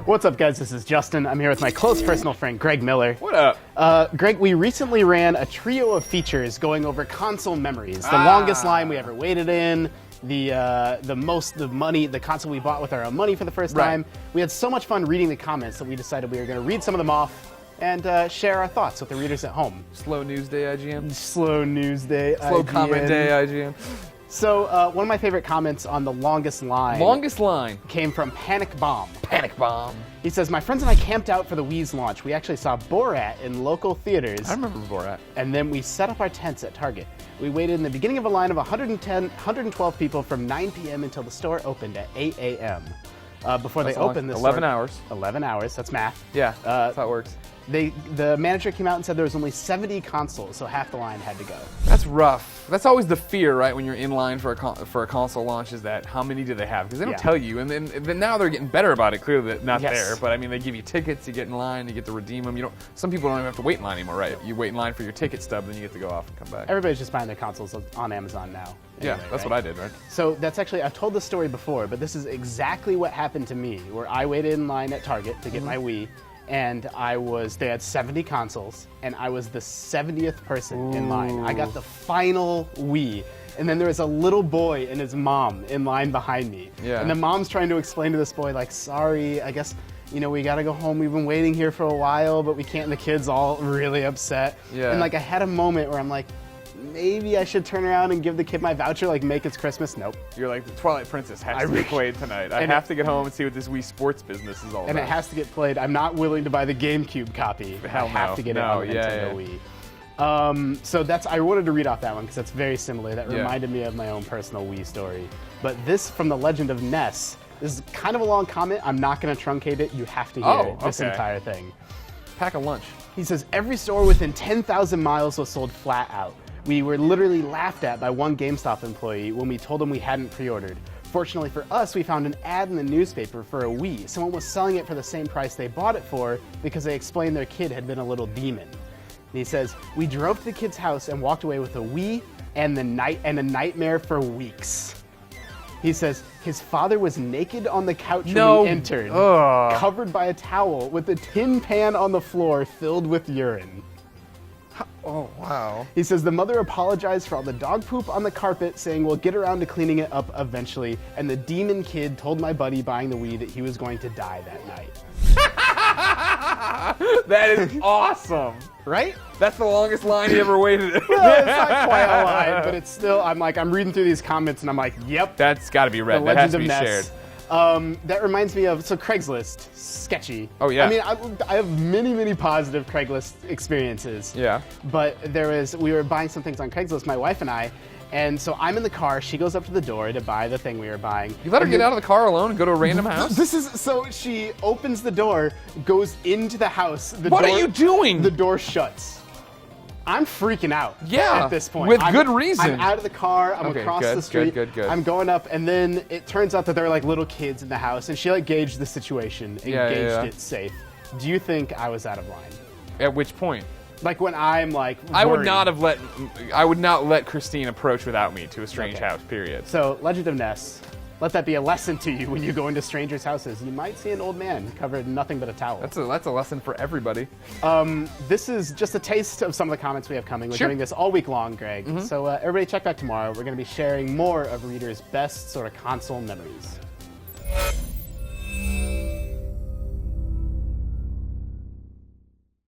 What's up, guys? This is Justin. I'm here with my close personal friend, Greg Miller. What up? Greg, we recently ran a trio of features going over console memories. The longest line we ever waited in, the console we bought with our own money for the first time. We had so much fun reading the comments that we decided we were going to read some of them off and share our thoughts with the readers at home. Slow news day, IGN. Slow news day, Slow IGN. comment day, IGN. So one of my favorite comments on the longest line. Came from Panic Bomb. Panic Bomb. He says, my friends and I camped out for the Wii's launch. We actually saw Borat in local theaters. I remember Borat. And then we set up our tents at Target. We waited in the beginning of a line of 112 people from 9 p.m. until the store opened at 8 a.m. Before they opened this 11 hours. 11 hours, that's math. Yeah, that's how it works. The manager came out and said there was only 70 consoles, so half the line had to go. That's rough. That's always the fear, right, when you're in line for a console launch, is that how many do they have? Because they don't tell you, and then now they're getting better about it. Clearly, that not there. But I mean, they give you tickets, you get in line, you get to redeem them. You don't. Some people don't even have to wait in line anymore, right? You wait in line for your ticket stub, then you get to go off and come back. Everybody's just buying their consoles on Amazon now. Anyway, that's what I did, right? So that's actually, I've told this story before, but this is exactly what happened to me, where I waited in line at Target to get my Wii, and they had 70 consoles, and I was the 70th person in line. I got the final Wii, and then there was a little boy and his mom in line behind me. Yeah. And the mom's trying to explain to this boy, like, sorry, I guess, you know, we gotta go home. We've been waiting here for a while, but we can't, and the kid's all really upset. Yeah. And like, I had a moment where I'm like, maybe I should turn around and give the kid my voucher, like make it's Christmas. Nope. You're like, the Twilight Princess has to be played tonight. I have to get home and see what this Wii Sports business is all about. And it has to get played. I'm not willing to buy the GameCube copy. I have to get it on the Nintendo Wii. So I wanted to read off that one because that's very similar. That reminded me of my own personal Wii story. But this from The Legend of Ness, this is kind of a long comment. I'm not going to truncate it. You have to hear this entire thing. Pack a lunch. He says, every store within 10,000 miles was sold flat out. We were literally laughed at by one GameStop employee when we told him we hadn't pre-ordered. Fortunately for us, we found an ad in the newspaper for a Wii. Someone was selling it for the same price they bought it for because they explained their kid had been a little demon. And he says, we drove to the kid's house and walked away with a Wii and a nightmare for weeks. He says, his father was naked on the couch when we entered, covered by a towel with a tin pan on the floor filled with urine. Oh, wow. He says the mother apologized for all the dog poop on the carpet, saying we'll get around to cleaning it up eventually, and the demon kid told my buddy buying the Wii that he was going to die that night. That is awesome. Right? That's the longest line he ever waited. Well, it's not quite a line, but it's still, I'm reading through these comments and I'm like, yep. That's got to be read. That has to be shared. That reminds me of, Craigslist, sketchy. Oh, yeah. I mean, I have many, many positive Craigslist experiences. Yeah. But we were buying some things on Craigslist, my wife and I, and so I'm in the car, she goes up to the door to buy the thing we were buying. You let her get out of the car alone and go to a random house? So she opens the door, goes into the house. What are you doing? The door shuts. I'm freaking out at this point. With good reason. I'm out of the car, I'm across the street, good. I'm going up, and then it turns out that there are like little kids in the house, and she like gauged the situation and gauged it safe. Do you think I was out of line? At which point? Like when I'm like I would not let Christine approach without me to a strange house, period. So, Legend of Ness, let that be a lesson to you when you go into strangers' houses. You might see an old man covered in nothing but a towel. That's a lesson for everybody. This is just a taste of some of the comments we have coming. We're doing this all week long, Greg. So everybody check back tomorrow. We're going to be sharing more of readers' best sort of console memories.